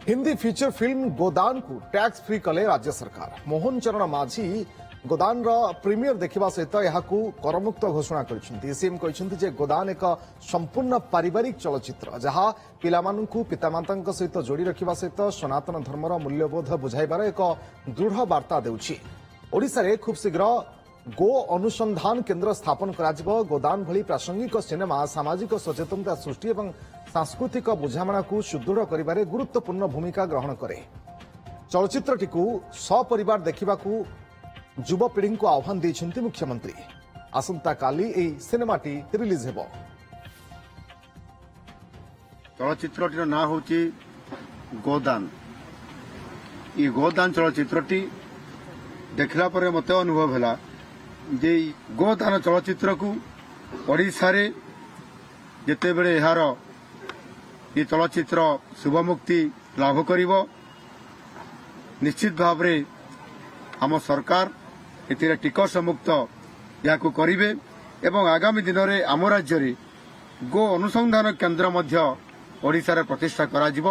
Hindi feature film गोदान को tax free कले राज्य सरकार। मोहन चरण माझी गोदान प्रीमियर देखा सहित यह करमुक्त घोषणा कर सीएम कहते गोदान एक संपूर्ण पारिवारिक चलचित्र जहाँ पिलामानंकु पितामाता सहित जोड़ी रखा सहित सनातन धर्मर मूल्यबोध बुझाइबार एक दृढ़ वार्ता देउछि। ओडिशा रे खूब शीघ्र गो अनुसंधान केन्द्र स्थापन कराजिबो। गोदान भली प्रासंगिक सिनेमा सामाजिक सचेतनता सृष्टि और सांस्कृतिक बुझामणा को सुदृढ़ करिबारे गुरुत्वपूर्ण भूमिका ग्रहण करे। चलचित्रटी को सपरिवार देखिबाकू युवपीढ़ी को आह्वान देइछन्ति मुख्यमंत्री। आसंता काली एही सिनेमाटी रिलीज हेबो। चलचित्रटीर ना होची गोदान। ये गोदान चलचित्रटी देखला परे मते अनुभव हैला जे गोदान चलचित्र को ओडिशा रे जेते बेले एहार ये चलचित्र शुभमुक्ति लाभ करिवो निश्चित भाव रे आम सरकार एतिरे टिकस मुक्त याकू करिवे एवं आगामी दिन में आम राज्य रे गो अनुसंधान केन्द्र मध्य ओडिशा रे प्रतिष्ठा करा जिवो।